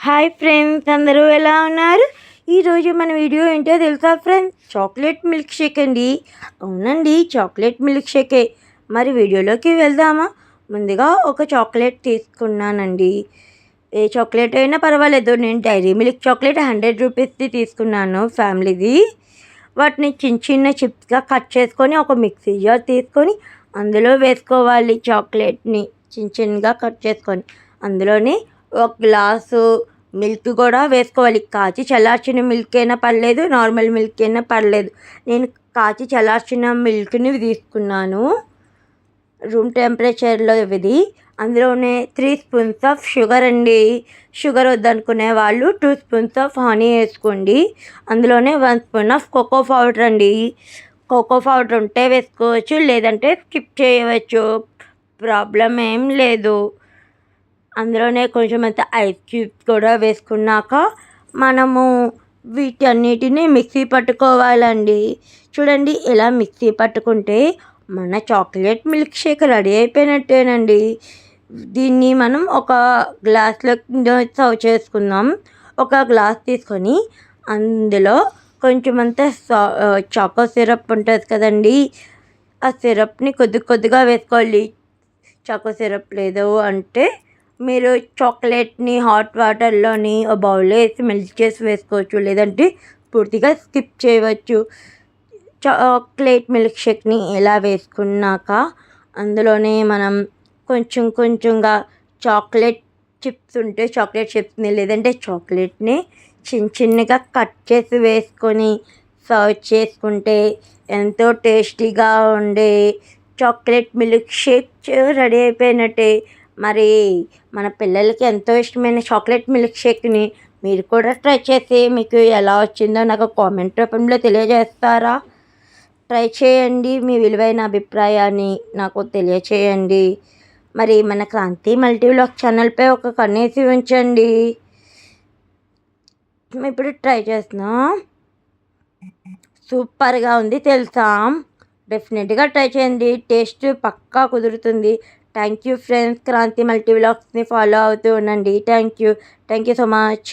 Hi friends, అందరూ ఎలా ఉన్నారు? ఈరోజు మన వీడియో ఏంటో తెలుసా ఫ్రెండ్స్? చాక్లెట్ మిల్క్ షేక్ అండి. అవునండి, చాక్లెట్ మిల్క్ షేకే. మరి వీడియోలోకి వెళ్దామా? ముందుగా ఒక చాక్లెట్ తీసుకున్నానండి. ఏ చాక్లెట్ అయినా పర్వాలేదు. నేను డైరీ మిల్క్ చాక్లెట్ 100 రూపీస్ది తీసుకున్నాను, ఫ్యామిలీది. వాటిని చిన్న చిన్న చిప్స్గా కట్ చేసుకొని ఒక మిక్సీ జార్ తీసుకొని అందులో వేసుకోవాలి. చాక్లెట్ని చిన్న చిన్నగా కట్ చేసుకొని అందులోని ఒక గ్లాసు మిల్క్ కూడా వేసుకోవాలి. కాచి చల్లార్చిన మిల్క్ అయినా పర్లేదు, నార్మల్ మిల్క్ అయినా పర్లేదు. నేను కాచి చల్లార్చిన మిల్క్ని తీసుకున్నాను, రూమ్ టెంపరేచర్లో ఇది. అందులోనే 3 స్పూన్స్ ఆఫ్ షుగర్ అండి. షుగర్ వద్దనుకునే వాళ్ళు 2 స్పూన్స్ ఆఫ్ హనీ వేసుకోండి. అందులోనే 1 స్పూన్ ఆఫ్ కోకో పౌడర్ అండి. కోకో పౌడర్ ఉంటే వేసుకోవచ్చు, లేదంటే స్కిప్ చేయవచ్చు, ప్రాబ్లం ఏం లేదు. అందులోనే కొంచెం అంత ఐస్ క్యూబ్స్ కూడా వేసుకున్నాక మనము వీటన్నిటిని మిక్సీ పట్టుకోవాలండి. చూడండి, ఇలా మిక్సీ పట్టుకుంటే మన చాక్లెట్ మిల్క్ షేక్ రెడీ అయిపోయినట్టేనండి. దీన్ని మనం ఒక గ్లాస్లో సర్వ్ చేసుకుందాం. ఒక గ్లాస్ తీసుకొని అందులో కొంచెం అంత చాకో సిరప్ ఉంటుంది కదండి, ఆ సిరప్ని కొద్ది కొద్దిగా వేసుకోవాలి. చాకో సిరప్ లేదు అంటే మీరు చాక్లెట్ని హాట్ వాటర్లోని బౌల్లో వేసి మెల్ట్ చేసి వేసుకోవచ్చు, లేదంటే పూర్తిగా స్కిప్ చేయవచ్చు. చాక్లెట్ మిల్క్ షేక్ని ఇలా వేసుకున్నాక అందులోనే మనం కొంచెం కొంచెంగా చాక్లెట్ చిప్స్ ఉంటే చాక్లెట్ చిప్స్ని, లేదంటే చాక్లెట్ని చిన్న చిన్నగా కట్ చేసి వేసుకొని సర్వ్ చేసుకుంటే ఎంతో టేస్టీగా ఉండే చాక్లెట్ మిల్క్ షేక్ రెడీ అయిపోయినట్టే. మరి మన పిల్లలకి ఎంతో ఇష్టమైన చాక్లెట్ మిల్క్ షేక్ని మీరు కూడా ట్రై చేసి మీకు ఎలా వచ్చిందో నాకు కామెంట్ రూపంలో తెలియజేస్తారా? ట్రై చేయండి, మీ విలువైన అభిప్రాయాన్ని నాకు తెలియచేయండి. మరి మన క్రాంతి మల్టీ వ్లాగ్ ఛానల్పై ఒక కన్నేసి ఉంచండి. ఇప్పుడు ట్రై చేస్తున్నాం, సూపర్గా ఉంది తెలుసా. డెఫినెట్గా ట్రై చేయండి, టేస్ట్ పక్కా కుదురుతుంది. Thank you friends, Kranthi multi వ్లాగ్స్ని ఫాలో అవుతూ ఉండండి. Thank you so much.